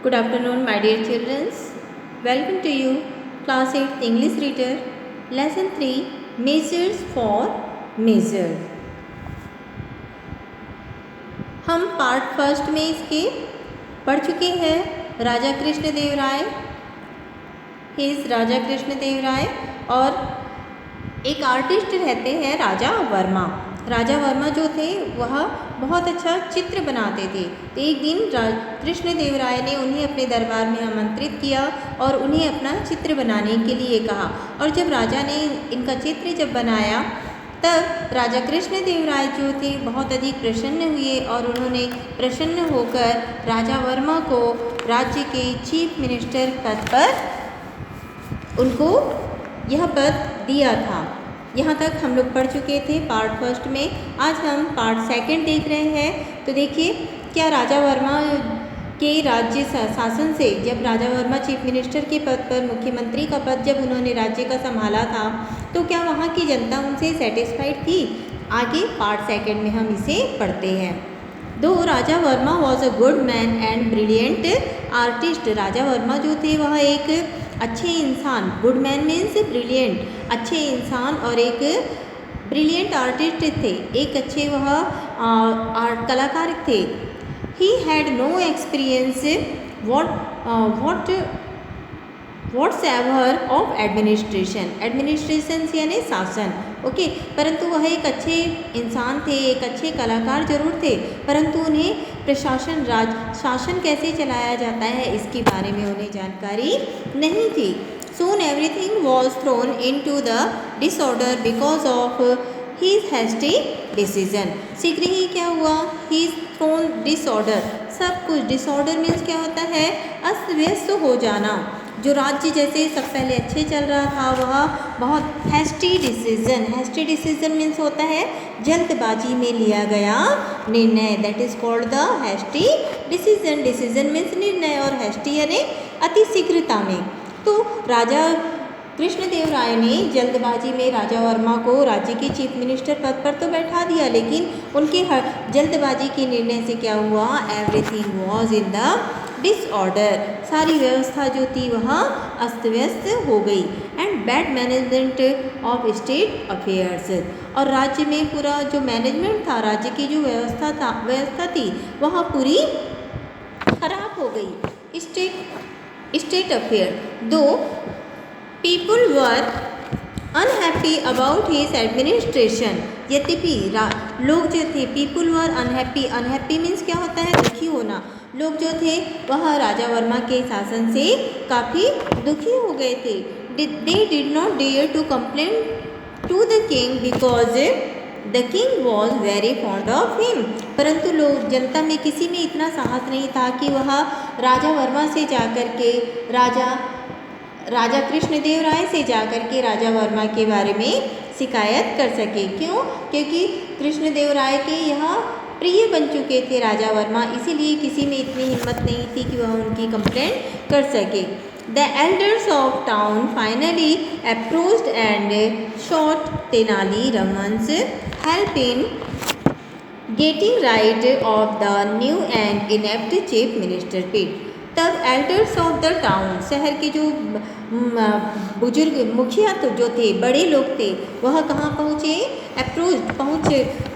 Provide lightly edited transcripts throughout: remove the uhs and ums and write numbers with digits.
Good afternoon, my dear children. Welcome to you, Class 8 English Reader, Lesson 3 Measures for Measure. हम part first में इसके पढ़ चुके हैं राजा कृष्णदेव राय. ही इज़ राजा कृष्णदेव राय और एक आर्टिस्ट रहते हैं राजा वर्मा. राजा वर्मा जो थे वह बहुत अच्छा चित्र बनाते थे. तो एक दिन कृष्णदेव राय ने उन्हें अपने दरबार में आमंत्रित किया और उन्हें अपना चित्र बनाने के लिए कहा. और जब राजा ने इनका चित्र जब बनाया तब राजा कृष्णदेव राय जो थे बहुत अधिक प्रसन्न हुए और उन्होंने प्रसन्न होकर राजा वर्मा को राज्य के चीफ मिनिस्टर पद पर उनको यह पद दिया था. यहाँ तक हम लोग पढ़ चुके थे पार्ट फर्स्ट में. आज हम पार्ट सेकंड देख रहे हैं. तो देखिए, क्या राजा वर्मा के राज्य शासन से, जब राजा वर्मा चीफ मिनिस्टर के पद पर, मुख्यमंत्री का पद जब उन्होंने राज्य का संभाला था, तो क्या वहाँ की जनता उनसे सेटिस्फाइड थी? आगे पार्ट सेकंड में हम इसे पढ़ते हैं. The Raja Varma was a good man and brilliant artist. Raja Varma जो थे वह एक अच्छे इंसान, गुड मैन मीन्स ब्रिलियंट, अच्छे इंसान और एक ब्रिलियंट आर्टिस्ट थे, एक अच्छे वह आर्ट कलाकार थे. He had no experience whatsoever of administration. Administration यानी शासन. ओके, परंतु वह एक अच्छे इंसान थे, एक अच्छे कलाकार जरूर थे, परंतु उन्हें प्रशासन, शासन कैसे चलाया जाता है इसके बारे में उन्हें जानकारी नहीं थी. Soon everything was thrown into the disorder because of his hasty decision. शीघ्र ही क्या हुआ? His thrown disorder. सब कुछ, disorder means क्या होता है? अस्त व्यस्त हो जाना. जो राज्य जैसे सब पहले अच्छे चल रहा था वह बहुत हैस्टी डिसीजन मीन्स होता है जल्दबाजी में लिया गया निर्णय. That is called the hasty decision means निर्णय और हैस्टी यानी अति शीघ्रता में. तो राजा कृष्णदेव राय ने जल्दबाजी में राजा वर्मा को राज्य के चीफ मिनिस्टर पद पर तो बैठा दिया, लेकिन उनके जल्दबाजी के निर्णय से क्या हुआ? Everything was in the disorder. सारी व्यवस्था जो थी वह अस्त व्यस्त हो गई. And bad management of state affairs. और राज्य में पूरा जो मैनेजमेंट था, राज्य की जो व्यवस्था थी वह पूरी खराब हो गई. State affair. The people were unhappy about his administration. यद्यपि लोग जो थे, पीपल वर अनहैप्पी मीन्स क्या होता है? दुखी होना. लोग जो थे वह राजा वर्मा के शासन से काफ़ी दुखी हो गए थे. They did not dare to complain to the king because the king was very fond of him. परंतु लोग, जनता में किसी में इतना साहस नहीं था कि वह राजा वर्मा से जाकर के राजा कृष्णदेव राय से जाकर के राजा वर्मा के बारे में शिकायत कर सके. क्यों? क्योंकि कृष्णदेव राय के यहाँ प्रिय बन चुके थे राजा वर्मा, इसीलिए किसी में इतनी हिम्मत नहीं थी कि वह उनकी कंप्लेंट कर सके. The elders of town finally approached and sought Tenali Raman's help in getting rid of the new and inept chief minister पीट. तब एल्डर्स ऑफ द टाउन, शहर के जो बुजुर्ग मुखिया तो जो थे, बड़े लोग थे, वह कहाँ पहुँचे?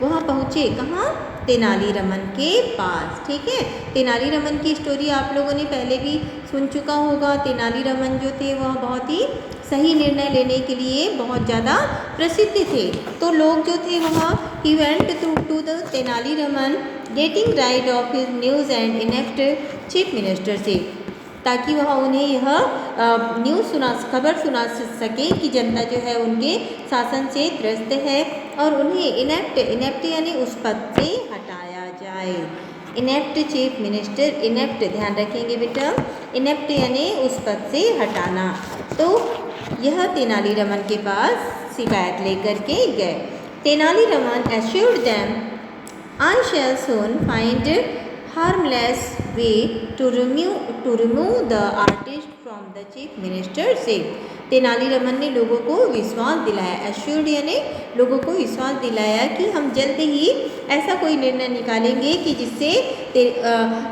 वह पहुँचे कहाँ? तेनालीरामन के पास. ठीक है, तेनालीरामन की स्टोरी आप लोगों ने पहले भी सुन चुका होगा. तेनालीरामन जो थे वह बहुत ही सही निर्णय लेने के लिए बहुत ज़्यादा प्रसिद्ध थे. तो लोग जो थे वह he went to the Tenaliraman getting rid of his news and enact chief minister से, ताकि वह उन्हें यह खबर सुना सके कि जनता जो है उनके शासन से त्रस्त है और उन्हें इनेप्ट यानी उस पद से हटाया जाए. इनेप्ट चीफ मिनिस्टर, इनेप्ट ध्यान रखेंगे बेटा, इनेप्ट यानी उस पद से हटाना. तो यह तेनालीरामन के पास शिकायत लेकर के गए. Tenali Raman assured them, I shall soon find harmless way to remove the artist from the chief ministership. Tenali Raman ने लोगों को विश्वास दिलाया, एश्योर्ड यानी लोगों को विश्वास दिलाया कि हम जल्द ही ऐसा कोई निर्णय निकालेंगे कि जिससे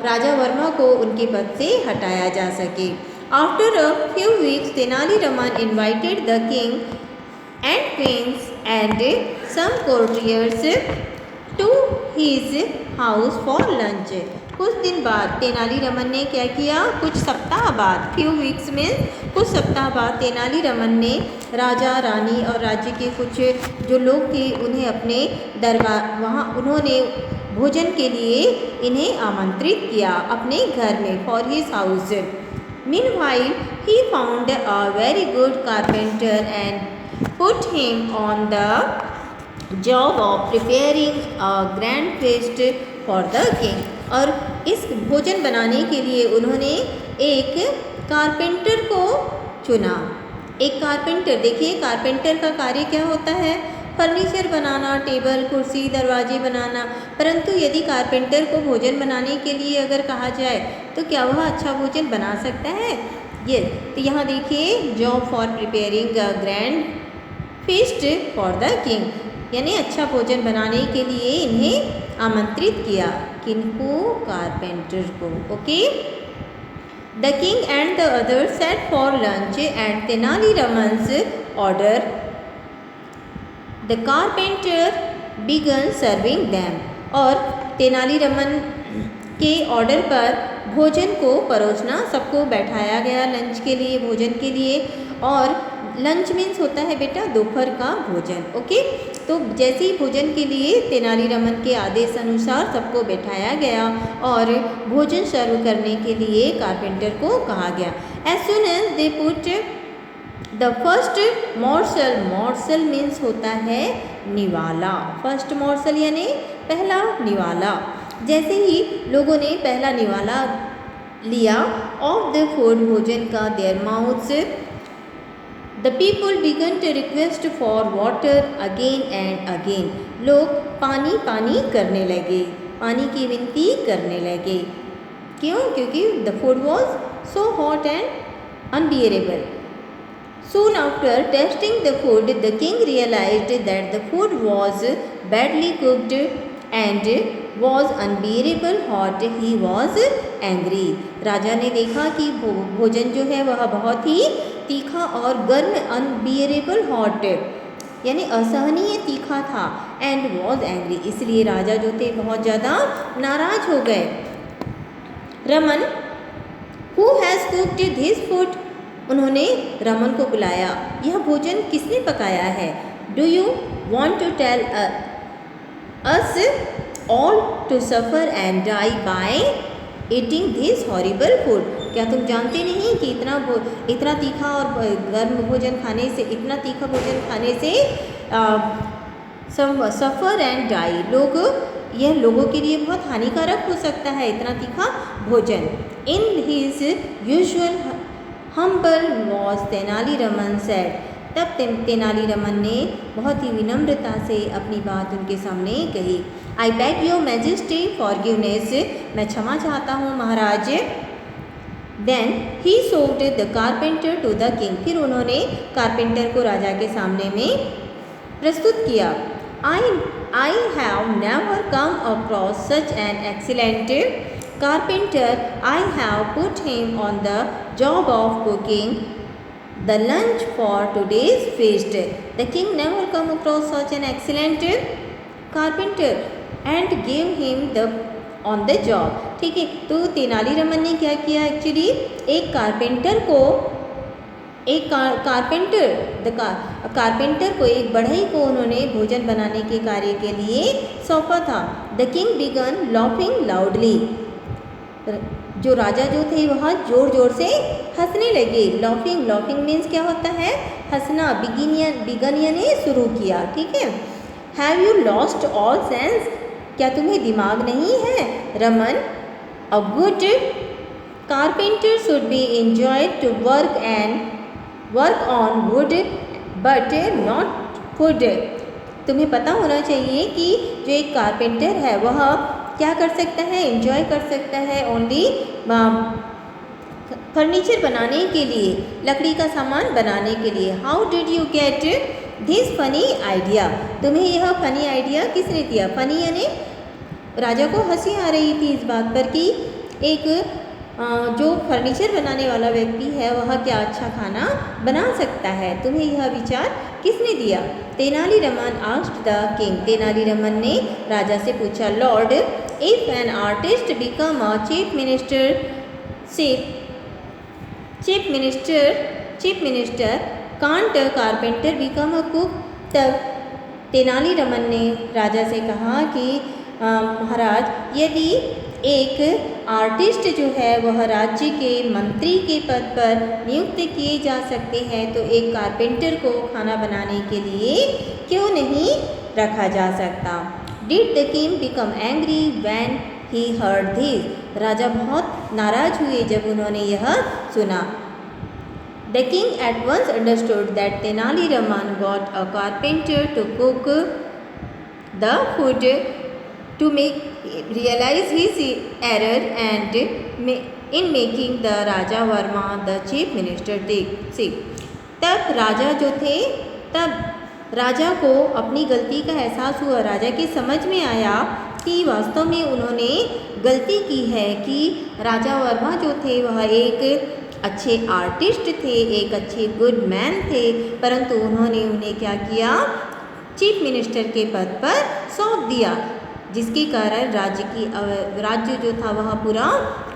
राजा वर्मा को उनके पद से हटाया जा सके. After a few weeks, Tenali Raman invited the king and queens and some courtiers to his house for lunch. कुछ दिन बाद तेनालीरामन ने क्या किया, कुछ सप्ताह बाद, फ्यू वीक्स में कुछ सप्ताह बाद तेनालीरामन ने राजा रानी और राज्य के कुछ जो लोग थे उन्हें अपने दरबार वहाँ उन्होंने भोजन के लिए इन्हें आमंत्रित किया अपने घर में, for his house. Meanwhile, he found a very good carpenter and put him on the job of preparing a grand feast for the king. और इस भोजन बनाने के लिए उन्होंने एक कारपेंटर को चुना. एक कारपेंटर, देखिए कारपेंटर का कार्य क्या होता है, फर्नीचर बनाना, टेबल कुर्सी दरवाजे बनाना. परंतु यदि कारपेंटर को भोजन बनाने के लिए अगर कहा जाए तो क्या वह अच्छा भोजन बना सकता है? ये तो यहाँ देखिए, job for preparing a grand feast for the king, यानी अच्छा भोजन बनाने के लिए इन्हें आमंत्रित किया. किनको? कारपेंटर को. Okay. The king and the other set for lunch and Tenaliraman's order the carpenter began serving them. और तेनालीरामन के ऑर्डर पर भोजन को परोसना, सबको बैठाया गया लंच के लिए, भोजन के लिए. और लंच मीन्स होता है बेटा दोपहर का भोजन. ओके. तो जैसे ही भोजन के लिए तेनालीरामन के आदेश अनुसार सबको बैठाया गया और भोजन सर्व करने के लिए कारपेंटर को कहा गया. As soon as they put the first morsel, morsel means होता है निवाला, फर्स्ट मॉर्सल यानी पहला निवाला. जैसे ही लोगों ने पहला निवाला लिया ऑफ द फूड, भोजन का, their mouths, the people began to request for water again and again. लोग पानी पानी करने लगे, पानी की विनती करने लगे. क्यों? क्योंकि the food was so hot and unbearable. Soon after tasting the food, the king realized that the food was badly cooked and was unbearable hot. He was angry. राजा ने देखा कि भोजन जो है वह बहुत ही तीखा और गर्म, अनबियरेबल हॉट यानी असहनीय तीखा था, एंड वॉज एंग्री, इसलिए राजा जो थे बहुत ज़्यादा नाराज हो गए. Raman, who has cooked this food, उन्होंने रमन को बुलाया, यह भोजन किसने पकाया है? Do you want to tell us all to suffer and die by eating this horrible food. क्या तुम जानते नहीं कि इतना तीखा और गर्म भोजन खाने से, इतना तीखा भोजन खाने से सफ़र एंड डाई, यह लोगों के लिए बहुत हानिकारक हो सकता है, इतना तीखा भोजन. In his usual humble was Tenali Raman said. तब तेनालीरामन ने बहुत ही विनम्रता से अपनी बात उनके सामने कही. I beg your majesty forgiveness, मैं क्षमा चाहता हूँ महाराज. Then he showed the carpenter to the king, फिर उन्होंने कारपेंटर को राजा के सामने में प्रस्तुत किया. I have never come across such an excellent carpenter. I have put him on the job of cooking the lunch for today's feast. The king never come across such an excellent carpenter and gave him the on the job. ठीक है. तो तेनालीरामन ने क्या किया, actually एक carpenter को, एक carpenter को, एक बढ़ई को उन्होंने भोजन बनाने के कार्य के लिए सौंपा था. The king began laughing loudly, जो राजा जो थे वह ज़ोर ज़ोर से हंसने लगे. लाफिंग, लाफिंग मीन्स क्या होता है, हंसना. बिगन यानी शुरू किया. ठीक है. Have you lost all sense, क्या तुम्हें दिमाग नहीं है? Raman, a good carpenter should be enjoyed to work on wood but not food. तुम्हें पता होना चाहिए कि जो एक कारपेंटर है वह क्या कर सकता है, एंजॉय कर सकता है ओनली फर्नीचर बनाने के लिए, लकड़ी का सामान बनाने के लिए। How did you get this funny idea? तुम्हें यह फनी आइडिया किसने दिया? फनी यानी राजा को हंसी आ रही थी इस बात पर कि एक जो फर्नीचर बनाने वाला व्यक्ति है वह क्या अच्छा खाना बना सकता है। तुम्हें यह विचार किसने दिया? Tenali Raman asked the king. Tenali Raman ने राजा से पूछा, Lord, if an artist become a chief minister can't uh carpenter become a cook? तब तेनालीरामन ने राजा से कहा कि महाराज, यदि एक आर्टिस्ट जो है वह राज्य के मंत्री के पद पर नियुक्त किए जा सकते हैं तो एक कारपेंटर को खाना बनाने के लिए क्यों नहीं रखा जा सकता? Did the king become angry when he heard this? राजा बहुत नाराज हुए जब उन्होंने यह सुना। The king at once understood that Tenali got a carpenter to cook the food to make realize his error and in making the Raja Varma the chief minister sick. तब राजा को अपनी गलती का एहसास हुआ। राजा की समझ में आया कि वास्तव में उन्होंने गलती की है कि राजा वर्मा जो थे वह एक अच्छे आर्टिस्ट थे, एक अच्छे गुड मैन थे, परंतु उन्होंने उन्हें क्या किया, चीफ मिनिस्टर के पद पर सौंप दिया, जिसके कारण राज्य जो था वह पूरा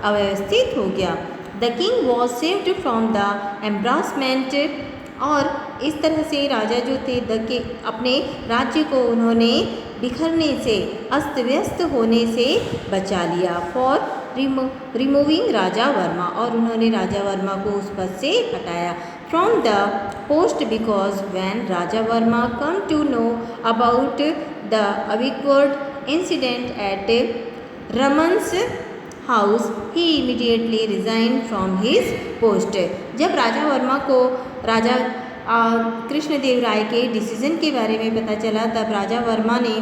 अव्यवस्थित हो गया। The king was saved from the embarrassment. और इस तरह से राजा जो थे अपने राज्य को उन्होंने बिखरने से, अस्त व्यस्त होने से बचा लिया। फॉर रिमूविंग राजा वर्मा, और उन्होंने राजा वर्मा को उस पद से हटाया। From the post because when Raja Varma come to know about the awkward incident at Raman's house he immediately resign from his post. जब राजा वर्मा को राजा कृष्णदेव राय के डिसीजन के बारे में पता चला तब राजा वर्मा ने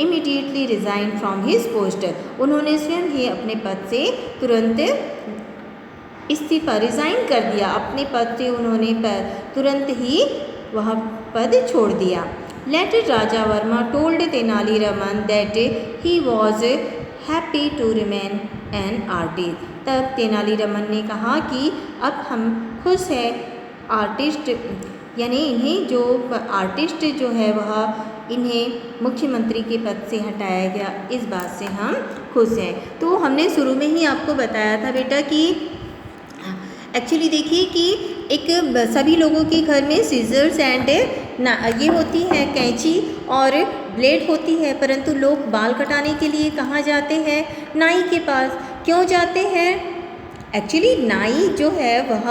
immediately resign from his post, उन्होंने स्वयं ही अपने पद से तुरंत इस्तीफा रिजाइन कर दिया। अपने पद से उन्होंने तुरंत ही वह पद छोड़ दिया। Later Raja Varma told Tenaliraman that he was happy to remain an artist. तब तेनालीरामन ने कहा कि अब हम खुश हैं, आर्टिस्ट यानी इन्हें जो आर्टिस्ट जो है वह इन्हें मुख्यमंत्री के पद से हटाया गया, इस बात से हम खुश हैं। तो हमने शुरू में ही आपको बताया था बेटा कि एक्चुअली देखिए कि एक सभी लोगों के घर में सीजर्स एंड ये होती है कैंची और ब्लेड होती है, परंतु लोग बाल कटाने के लिए कहाँ जाते हैं? नाई के पास। क्यों जाते हैं? एक्चुअली नाई जो है वह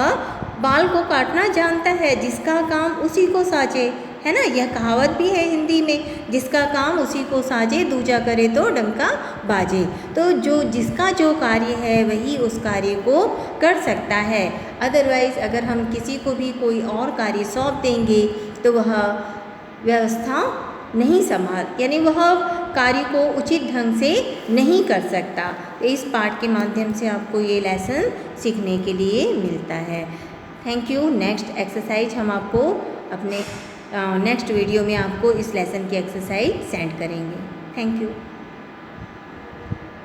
बाल को काटना जानता है, जिसका काम उसी को साजे, है ना, यह कहावत भी है हिंदी में, जिसका काम उसी को साजे दूजा करे तो डंका बाजे। तो जिसका जो कार्य है वही उस कार्य को कर सकता है। अदरवाइज़ अगर हम किसी को भी कोई और कार्य सौंप देंगे तो वह व्यवस्था नहीं यानी वह कार्य को उचित ढंग से नहीं कर सकता। तो इस पाठ के माध्यम से आपको ये लेसन सीखने के लिए मिलता है। Thank you. नेक्स्ट एक्सरसाइज हम आपको अपने नेक्स्ट वीडियो में आपको इस लेसन की एक्सरसाइज सेंड करेंगे। Thank you.